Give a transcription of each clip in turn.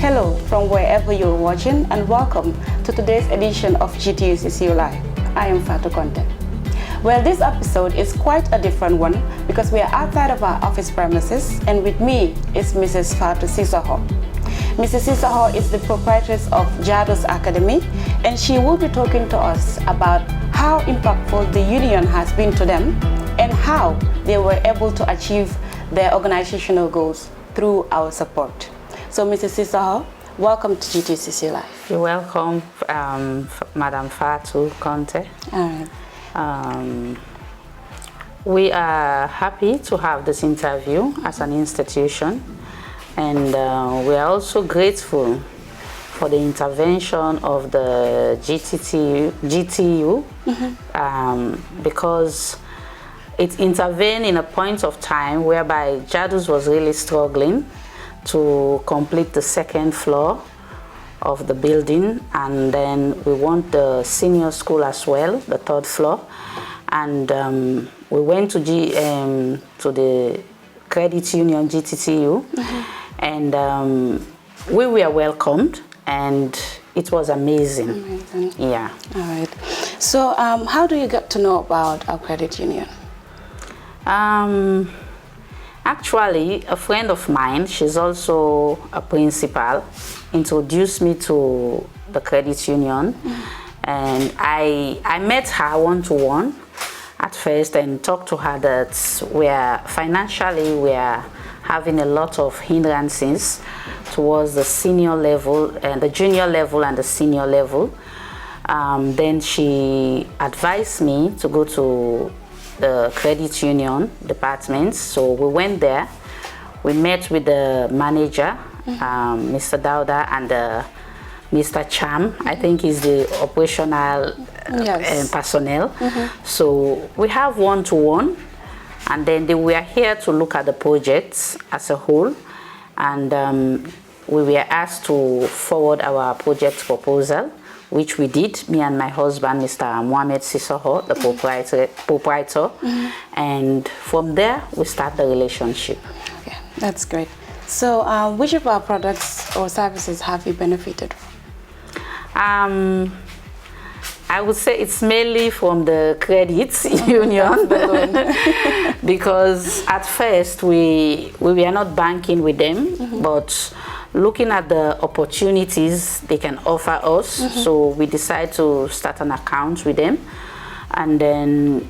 Hello from wherever you're watching and welcome to today's edition of GTUCCU Live. I am Fatu Conte. Well, this episode is quite a different one because we are outside of our office premises and with me is Mrs. Fatu Sisaho. Mrs. Sisaho is the proprietress of Jadus Academy and she will be talking to us about how impactful the union has been to them and how they were able to achieve their organizational goals through our support. So, Mrs. Sisaho, welcome to GTUCCU Live. You're welcome, Madam Fatu Conte. All right. We are happy to have this interview as an institution, and we are also grateful for the intervention of the GTU because it intervened in a point of time whereby Jadus was really struggling to complete the second floor of the building, and then we want the senior school as well, the third floor, and we went to the credit union GTTU, and we were welcomed, and it was amazing. Yeah. All right. So how do you get to know about our credit union? Actually, a friend of mine, she's also a principal, introduced me to the credit union, and I met her one-to-one at first and talked to her that financially we are having a lot of hindrances towards the senior level and the junior level and the senior level. Then she advised me to go to the credit union department, so we went there. We met with the manager, Mr. Dauda, and Mr. Cham. I think he's the operational personnel. So we have one-to-one, and then they were here to look at the projects as a whole, and we were asked to forward our project proposal, which we did, me and my husband, Mr. Mohamed Sisaho, the proprietor, and from there we start the relationship. Okay, that's great. So which of our products or services have you benefited from? I would say it's mainly from the credit union because at first we were not banking with them, but looking at the opportunities they can offer us, so we decided to start an account with them, and then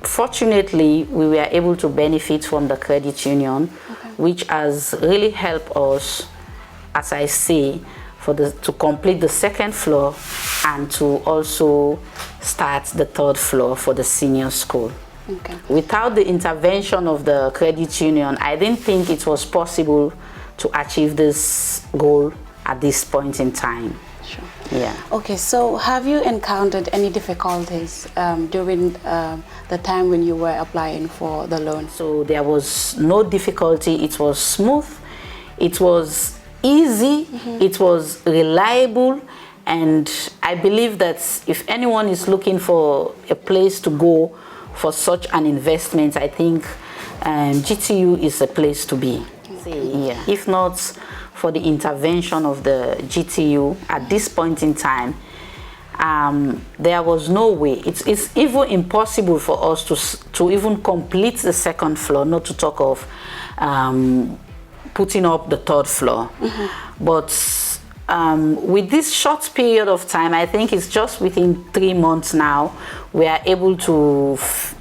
fortunately we were able to benefit from the credit union, which has really helped us, as I say, to complete the second floor and to also start the third floor for the senior school. Without the intervention of the credit union, I didn't think it was possible to achieve this goal at this point in time. Sure. Yeah. Okay, so have you encountered any difficulties during the time when you were applying for the loan? So there was no difficulty. It was smooth. It was easy. It was reliable. And I believe that if anyone is looking for a place to go for such an investment, I think GTU is a place to be. Yeah. If not for the intervention of the GTU at this point in time, there was no way. It's even impossible for us to even complete the second floor, not to talk of putting up the third floor. But with this short period of time, I think it's just within 3 months now, we are able to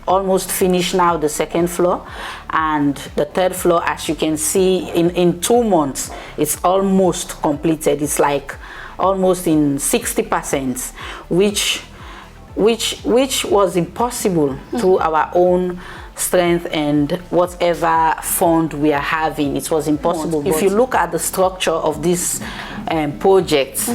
almost finish now the second floor, and the third floor, as you can see, in 2 months, it's almost completed. It's like almost in 60%, which was impossible through our own strength and whatever fund we are having. It was impossible. If you look at the structure of this project,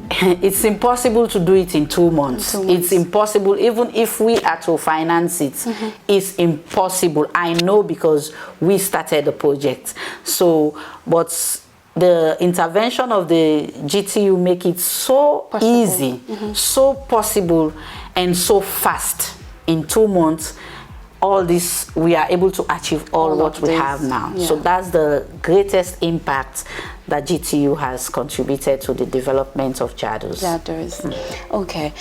it's impossible to do it in 2 months. It's impossible. Even if we are to finance it, it's impossible. I know because we started the project. So, but the intervention of the GTU make it so easy, so possible, and so fast. In 2 months, all this, we are able to achieve all what we have now. So that's the greatest impact that GTU has contributed to the development of Jadus. Okay.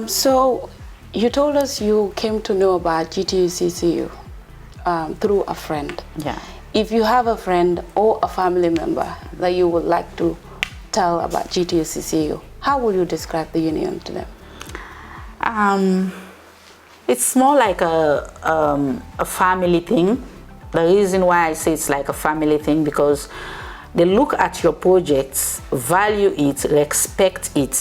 So you told us you came to know about GTU-CCU through a friend. Yeah. If you have a friend or a family member that you would like to tell about GTU-CCU, how will you describe the union to them? It's more like a family thing. The reason why I say it's like a family thing, because they look at your projects, value it, respect it,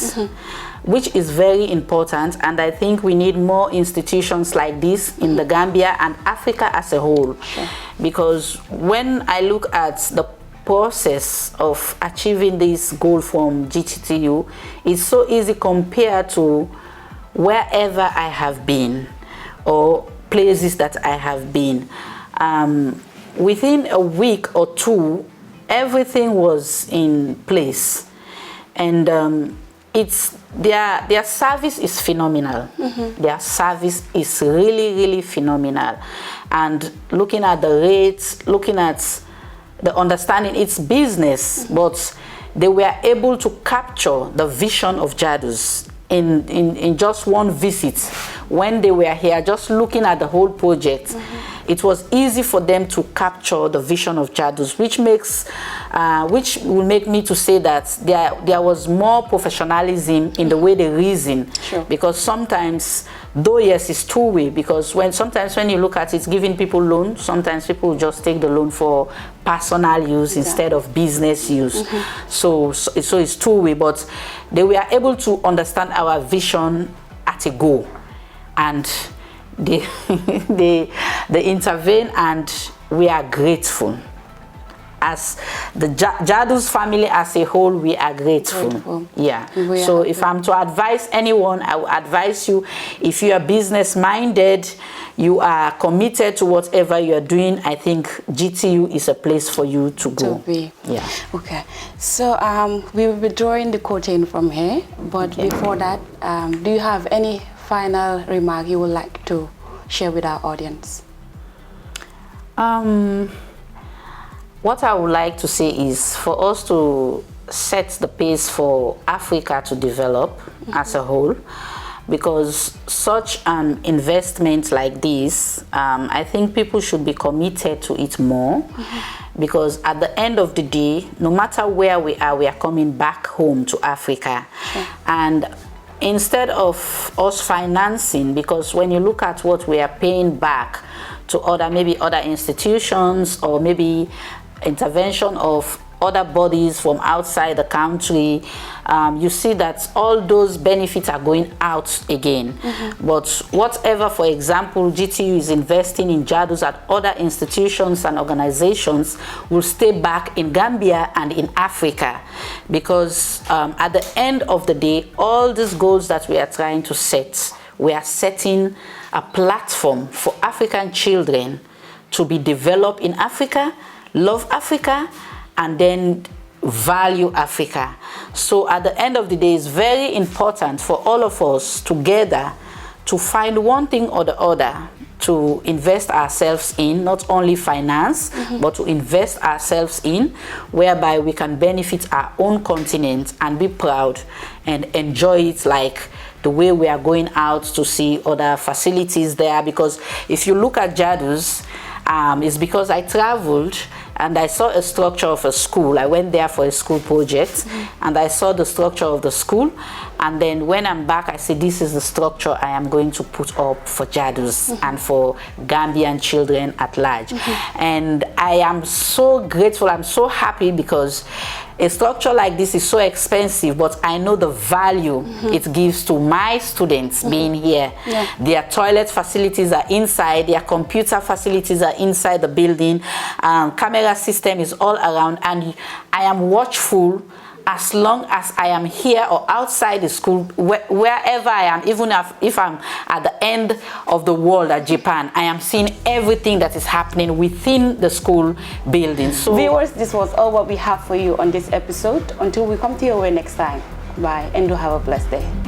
which is very important. And I think we need more institutions like this in the Gambia and Africa as a whole. Sure. Because when I look at the process of achieving this goal from GTU, it's so easy compared to wherever I have been or places that I have been. Within a week or two, everything was in place, and their service is phenomenal. Their service is really phenomenal. And looking at the rates, looking at the understanding, it's business, but they were able to capture the vision of Jadus in just one visit. When they were here, just looking at the whole project, it was easy for them to capture the vision of Jadus, which will make me to say that there was more professionalism in the way they reason. Sure. Because sometimes, though yes, it's two-way, because sometimes when you look at it, giving people loans, sometimes people just take the loan for personal use instead of business use. So it's two-way, but they were able to understand our vision at a go, and they intervene, and we are grateful. As the Jadus family as a whole, we are grateful. Yeah. So if I'm to advise anyone, I would advise you, if you are business minded, you are committed to whatever you are doing, I think GTU is a place for you to go. Yeah. Okay. So we will be drawing the curtain from here, but before that, do you have any final remark you would like to share with our audience? What I would like to say is for us to set the pace for Africa to develop as a whole, because such an investment like this, I think people should be committed to it more, because at the end of the day, no matter where we are coming back home to Africa. And instead of us financing, because when you look at what we are paying back to maybe other institutions, or maybe intervention of other bodies from outside the country, you see that all those benefits are going out again. But whatever, for example, GTU is investing in Jadus at other institutions and organizations will stay back in Gambia and in Africa, because at the end of the day, all these goals that we are trying to set, we are setting a platform for African children to be developed in Africa, love Africa, and then value Africa. So at the end of the day, it's very important for all of us together to find one thing or the other to invest ourselves in, not only finance, but to invest ourselves in, whereby we can benefit our own continent and be proud and enjoy it like the way we are going out to see other facilities there. Because if you look at Jadus, it's because I traveled and I saw a structure of a school. I went there for a school project, and I saw the structure of the school. And then when I'm back, I said, this is the structure I am going to put up for Jadus and for Gambian children at large. And I am so grateful, I'm so happy, because a structure like this is so expensive, but I know the value it gives to my students being here. Their toilet facilities are inside, their computer facilities are inside the building, camera system is all around, and I am watchful as long as I am here or outside the school, wherever I am, even if I'm at the end of the world at Japan, I am seeing everything that is happening within the school building. So viewers, this was all what we have for you on this episode. Until we come to your way next time, bye, and do have a blessed day.